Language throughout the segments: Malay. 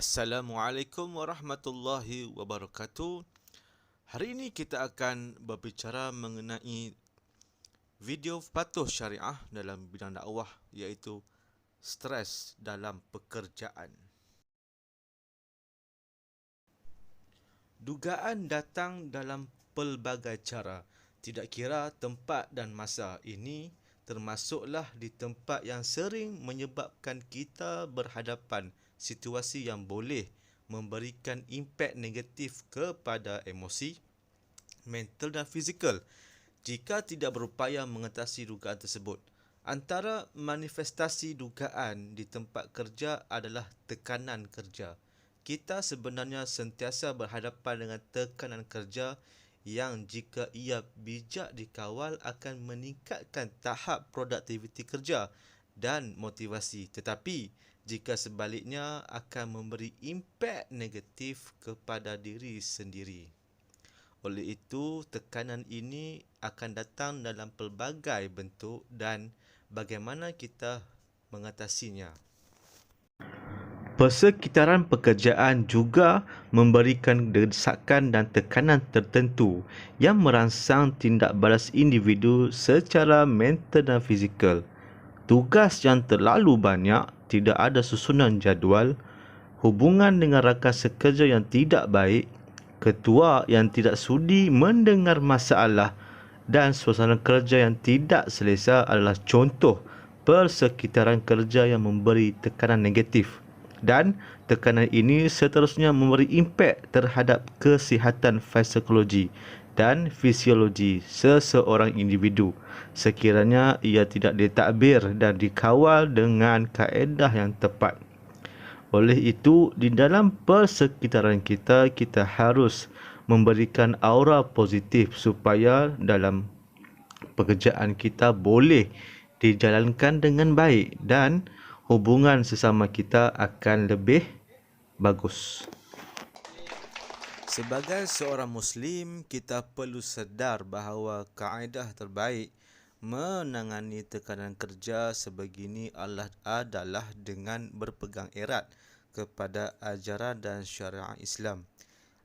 Assalamualaikum warahmatullahi wabarakatuh. Hari ini kita akan berbicara mengenai video patuh syariah dalam bidang dakwah, iaitu stres dalam pekerjaan. Dugaan datang dalam pelbagai cara, tidak kira tempat dan masa. Ini termasuklah di tempat yang sering menyebabkan kita berhadapan situasi yang boleh memberikan impak negatif kepada emosi, mental dan fizikal jika tidak berupaya mengatasi dugaan tersebut. Antara manifestasi dugaan di tempat kerja adalah tekanan kerja. Kita sebenarnya sentiasa berhadapan dengan tekanan kerja yang jika ia bijak dikawal akan meningkatkan tahap produktiviti kerja dan motivasi, tetapi jika sebaliknya akan memberi impak negatif kepada diri sendiri. Oleh itu, tekanan ini akan datang dalam pelbagai bentuk dan bagaimana kita mengatasinya. Persekitaran pekerjaan juga memberikan desakan dan tekanan tertentu yang merangsang tindak balas individu secara mental dan fizikal. Tugas yang terlalu banyak, tidak ada susunan jadual, hubungan dengan rakan sekerja yang tidak baik, ketua yang tidak sudi mendengar masalah dan suasana kerja yang tidak selesa adalah contoh persekitaran kerja yang memberi tekanan negatif. Dan tekanan ini seterusnya memberi impak terhadap kesihatan psikologi dan fisiologi seseorang individu sekiranya ia tidak ditadbir dan dikawal dengan kaedah yang tepat. Oleh itu, di dalam persekitaran kita, kita harus memberikan aura positif supaya dalam pekerjaan kita boleh dijalankan dengan baik dan hubungan sesama kita akan lebih bagus. Sebagai seorang Muslim, kita perlu sedar bahawa kaedah terbaik menangani tekanan kerja sebegini adalah dengan berpegang erat kepada ajaran dan syariat Islam.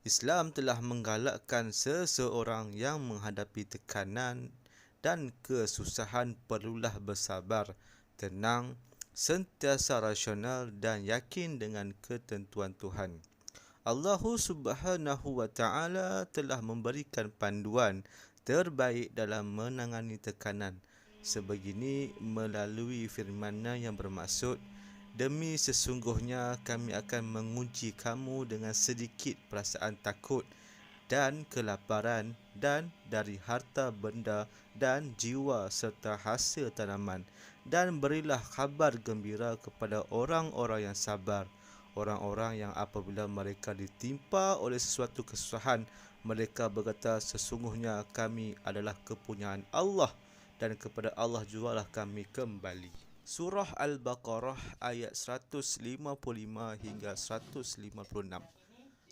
Islam telah menggalakkan seseorang yang menghadapi tekanan dan kesusahan perlulah bersabar, tenang, sentiasa rasional dan yakin dengan ketentuan Tuhan. Allah Subhanahu wa Ta'ala telah memberikan panduan terbaik dalam menangani tekanan sebegini melalui firman-Nya yang bermaksud, demi sesungguhnya kami akan menguji kamu dengan sedikit perasaan takut dan kelaparan dan dari harta benda dan jiwa serta hasil tanaman, dan berilah khabar gembira kepada orang-orang yang sabar, orang-orang yang apabila mereka ditimpa oleh sesuatu kesusahan, mereka berkata, sesungguhnya kami adalah kepunyaan Allah dan kepada Allah jugalah kami kembali. Surah Al-Baqarah ayat 155 hingga 156.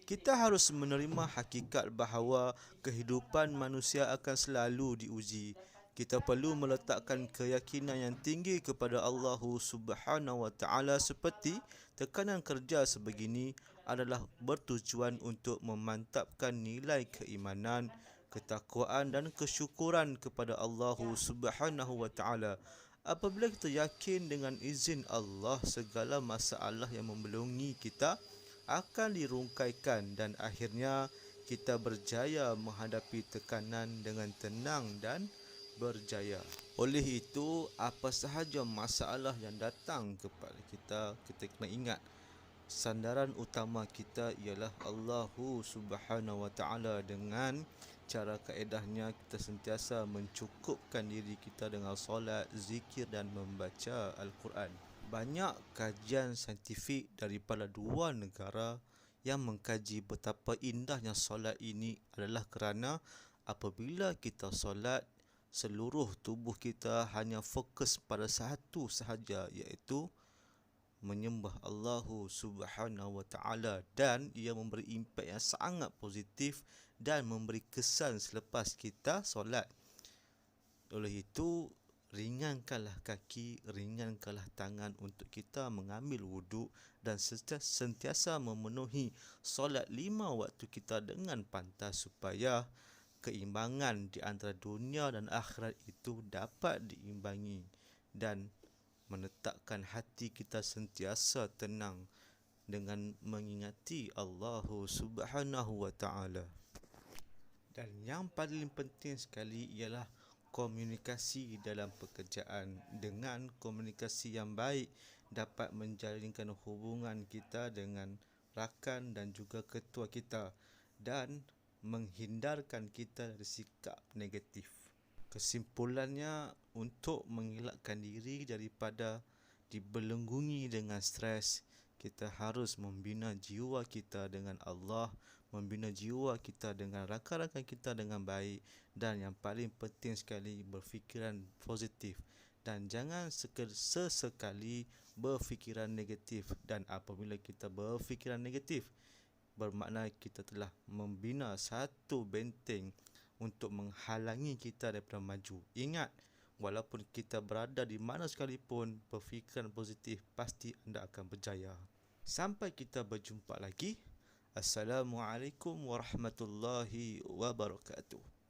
Kita harus menerima hakikat bahawa kehidupan manusia akan selalu diuji. Kita perlu meletakkan keyakinan yang tinggi kepada Allah Subhanahu wa Ta'ala seperti tekanan kerja sebegini adalah bertujuan untuk memantapkan nilai keimanan, ketakwaan dan kesyukuran kepada Allah Subhanahu wa Ta'ala. Apabila kita yakin dengan izin Allah, segala masalah yang membelungi kita akan dirungkaikan dan akhirnya kita berjaya menghadapi tekanan dengan tenang dan berjaya. Oleh itu, apa sahaja masalah yang datang kepada kita, kita kena ingat sandaran utama kita ialah Allah Subhanahu wa Ta'ala. Dengan cara kaedahnya kita sentiasa mencukupkan diri kita dengan solat, zikir dan membaca Al-Quran. Banyak kajian saintifik daripada dua negara yang mengkaji betapa indahnya solat ini adalah kerana apabila kita solat, seluruh tubuh kita hanya fokus pada satu sahaja, iaitu menyembah Allah Subhanahu wa Ta'ala, dan ia memberi impak yang sangat positif dan memberi kesan selepas kita solat. Oleh itu, ringankanlah kaki, ringankanlah tangan untuk kita mengambil wuduk dan sentiasa memenuhi solat 5 waktu kita dengan pantas supaya keimbangan di antara dunia dan akhirat itu dapat diimbangi dan menetapkan hati kita sentiasa tenang dengan mengingati Allah Subhanahu wa taala. Dan yang paling penting sekali ialah komunikasi dalam pekerjaan. Dengan komunikasi yang baik dapat menjalinkan hubungan kita dengan rakan dan juga ketua kita dan menghindarkan kita dari sikap negatif. Kesimpulannya, untuk mengelakkan diri daripada dibelenggungi dengan stres, kita harus membina jiwa kita dengan Allah, membina jiwa kita dengan rakan-rakan kita dengan baik, dan yang paling penting sekali, berfikiran positif dan jangan sesekali berfikiran negatif. Dan apabila kita berfikiran negatif, bermakna kita telah membina satu benteng untuk menghalangi kita daripada maju. Ingat, walaupun kita berada di mana sekalipun, berfikiran positif pasti anda akan berjaya. Sampai kita berjumpa lagi. Assalamualaikum warahmatullahi wabarakatuh.